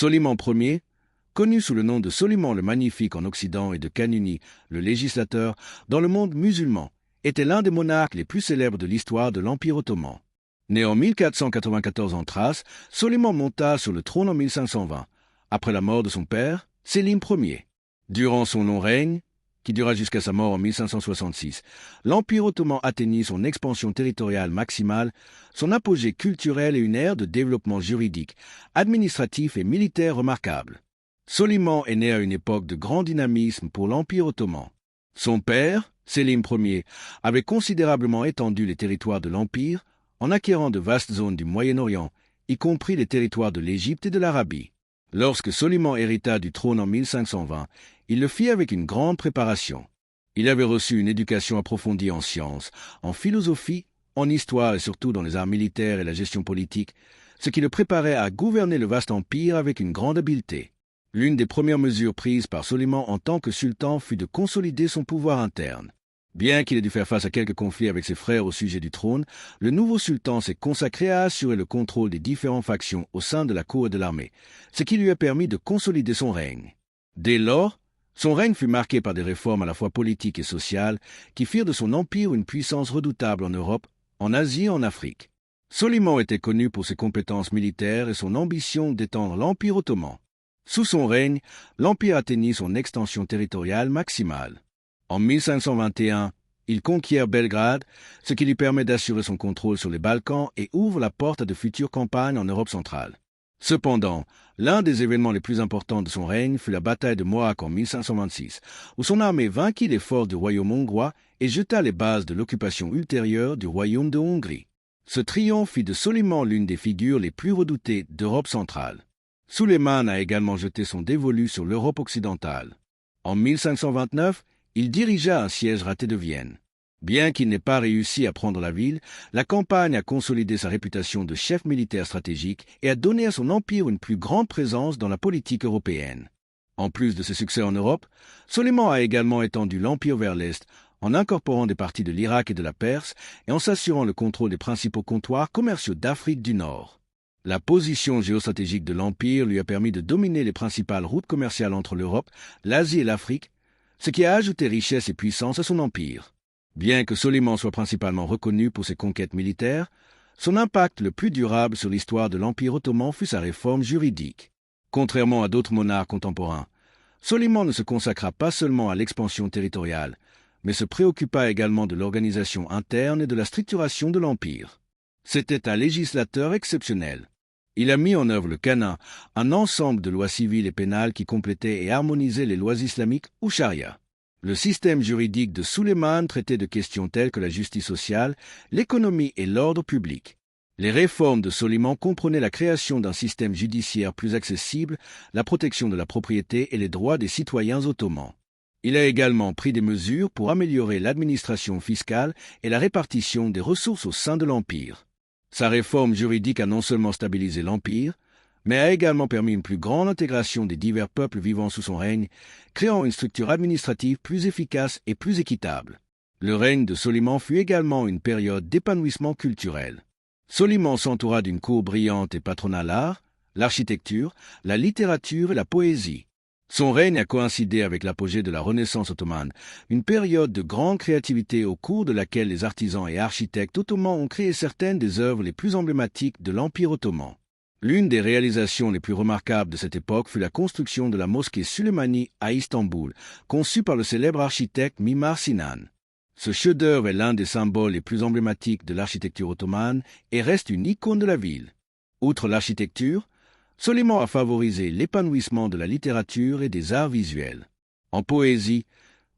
Soliman Ier, connu sous le nom de Soliman le Magnifique en Occident et de Kanuni le Législateur dans le monde musulman, était l'un des monarques les plus célèbres de l'histoire de l'Empire ottoman. Né en 1494 en Thrace, Soliman monta sur le trône en 1520, après la mort de son père, Sélim Ier. Durant son long règne, qui dura jusqu'à sa mort en 1566, l'Empire ottoman atteignit son expansion territoriale maximale, son apogée culturel et une ère de développement juridique, administratif et militaire remarquable. Soliman est né à une époque de grand dynamisme pour l'Empire ottoman. Son père, Sélim Ier, avait considérablement étendu les territoires de l'Empire en acquérant de vastes zones du Moyen-Orient, y compris les territoires de l'Égypte et de l'Arabie. Lorsque Soliman hérita du trône en 1520, il le fit avec une grande préparation. Il avait reçu une éducation approfondie en sciences, en philosophie, en histoire et surtout dans les arts militaires et la gestion politique, ce qui le préparait à gouverner le vaste empire avec une grande habileté. L'une des premières mesures prises par Soliman en tant que sultan fut de consolider son pouvoir interne. Bien qu'il ait dû faire face à quelques conflits avec ses frères au sujet du trône, le nouveau sultan s'est consacré à assurer le contrôle des différentes factions au sein de la cour et de l'armée, ce qui lui a permis de consolider son règne. Dès lors, son règne fut marqué par des réformes à la fois politiques et sociales qui firent de son empire une puissance redoutable en Europe, en Asie et en Afrique. Soliman était connu pour ses compétences militaires et son ambition d'étendre l'Empire ottoman. Sous son règne, l'Empire atteignit son extension territoriale maximale. En 1521, il conquiert Belgrade, ce qui lui permet d'assurer son contrôle sur les Balkans et ouvre la porte à de futures campagnes en Europe centrale. Cependant, l'un des événements les plus importants de son règne fut la bataille de Mohacs en 1526, où son armée vainquit les forces du royaume hongrois et jeta les bases de l'occupation ultérieure du royaume de Hongrie. Ce triomphe fit de Soliman l'une des figures les plus redoutées d'Europe centrale. Sulayman a également jeté son dévolu sur l'Europe occidentale. En 1529, il dirigea un siège raté de Vienne. Bien qu'il n'ait pas réussi à prendre la ville, la campagne a consolidé sa réputation de chef militaire stratégique et a donné à son empire une plus grande présence dans la politique européenne. En plus de ses succès en Europe, Soliman a également étendu l'empire vers l'Est en incorporant des parties de l'Irak et de la Perse et en s'assurant le contrôle des principaux comptoirs commerciaux d'Afrique du Nord. La position géostratégique de l'Empire lui a permis de dominer les principales routes commerciales entre l'Europe, l'Asie et l'Afrique, ce qui a ajouté richesse et puissance à son empire. Bien que Soliman soit principalement reconnu pour ses conquêtes militaires, son impact le plus durable sur l'histoire de l'Empire ottoman fut sa réforme juridique. Contrairement à d'autres monarques contemporains, Soliman ne se consacra pas seulement à l'expansion territoriale, mais se préoccupa également de l'organisation interne et de la structuration de l'Empire. C'était un législateur exceptionnel. Il a mis en œuvre le Qanun, un ensemble de lois civiles et pénales qui complétaient et harmonisaient les lois islamiques ou charia. Le système juridique de Sulayman traitait de questions telles que la justice sociale, l'économie et l'ordre public. Les réformes de Soliman comprenaient la création d'un système judiciaire plus accessible, la protection de la propriété et les droits des citoyens ottomans. Il a également pris des mesures pour améliorer l'administration fiscale et la répartition des ressources au sein de l'Empire. Sa réforme juridique a non seulement stabilisé l'Empire, mais a également permis une plus grande intégration des divers peuples vivant sous son règne, créant une structure administrative plus efficace et plus équitable. Le règne de Soliman fut également une période d'épanouissement culturel. Soliman s'entoura d'une cour brillante et patronna l'art, l'architecture, la littérature et la poésie. Son règne a coïncidé avec l'apogée de la Renaissance ottomane, une période de grande créativité au cours de laquelle les artisans et architectes ottomans ont créé certaines des œuvres les plus emblématiques de l'Empire ottoman. L'une des réalisations les plus remarquables de cette époque fut la construction de la mosquée Süleymaniye à Istanbul, conçue par le célèbre architecte Mimar Sinan. Ce chef-d'œuvre est l'un des symboles les plus emblématiques de l'architecture ottomane et reste une icône de la ville. Outre l'architecture, Soliman a favorisé l'épanouissement de la littérature et des arts visuels. En poésie,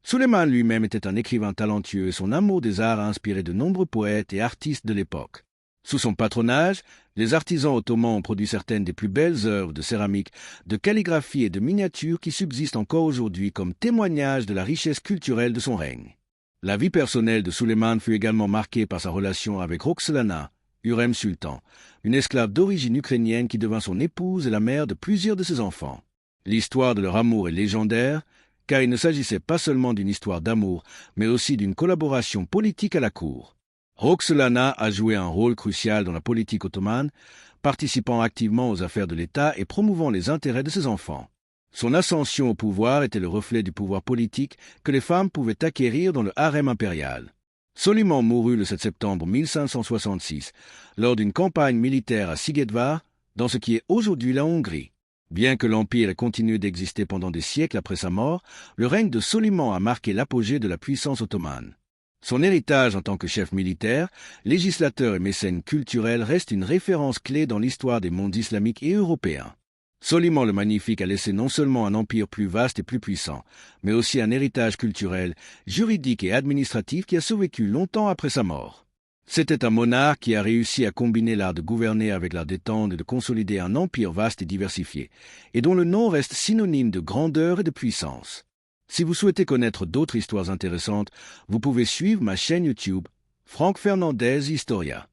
Sulayman lui-même était un écrivain talentueux et son amour des arts a inspiré de nombreux poètes et artistes de l'époque. Sous son patronage, les artisans ottomans ont produit certaines des plus belles œuvres de céramique, de calligraphie et de miniatures qui subsistent encore aujourd'hui comme témoignage de la richesse culturelle de son règne. La vie personnelle de Sulayman fut également marquée par sa relation avec Roxolana, Hürrem Sultan, une esclave d'origine ukrainienne qui devint son épouse et la mère de plusieurs de ses enfants. L'histoire de leur amour est légendaire, car il ne s'agissait pas seulement d'une histoire d'amour, mais aussi d'une collaboration politique à la cour. Roxolana a joué un rôle crucial dans la politique ottomane, participant activement aux affaires de l'État et promouvant les intérêts de ses enfants. Son ascension au pouvoir était le reflet du pouvoir politique que les femmes pouvaient acquérir dans le harem impérial. Soliman mourut le 7 septembre 1566 lors d'une campagne militaire à Szigedvár, dans ce qui est aujourd'hui la Hongrie. Bien que l'Empire ait continué d'exister pendant des siècles après sa mort, le règne de Soliman a marqué l'apogée de la puissance ottomane. Son héritage en tant que chef militaire, législateur et mécène culturel reste une référence clé dans l'histoire des mondes islamiques et européens. Soliman le Magnifique a laissé non seulement un empire plus vaste et plus puissant, mais aussi un héritage culturel, juridique et administratif qui a survécu longtemps après sa mort. C'était un monarque qui a réussi à combiner l'art de gouverner avec l'art d'étendre et de consolider un empire vaste et diversifié, et dont le nom reste synonyme de grandeur et de puissance. Si vous souhaitez connaître d'autres histoires intéressantes, vous pouvez suivre ma chaîne YouTube, Franck Fernandez Historia.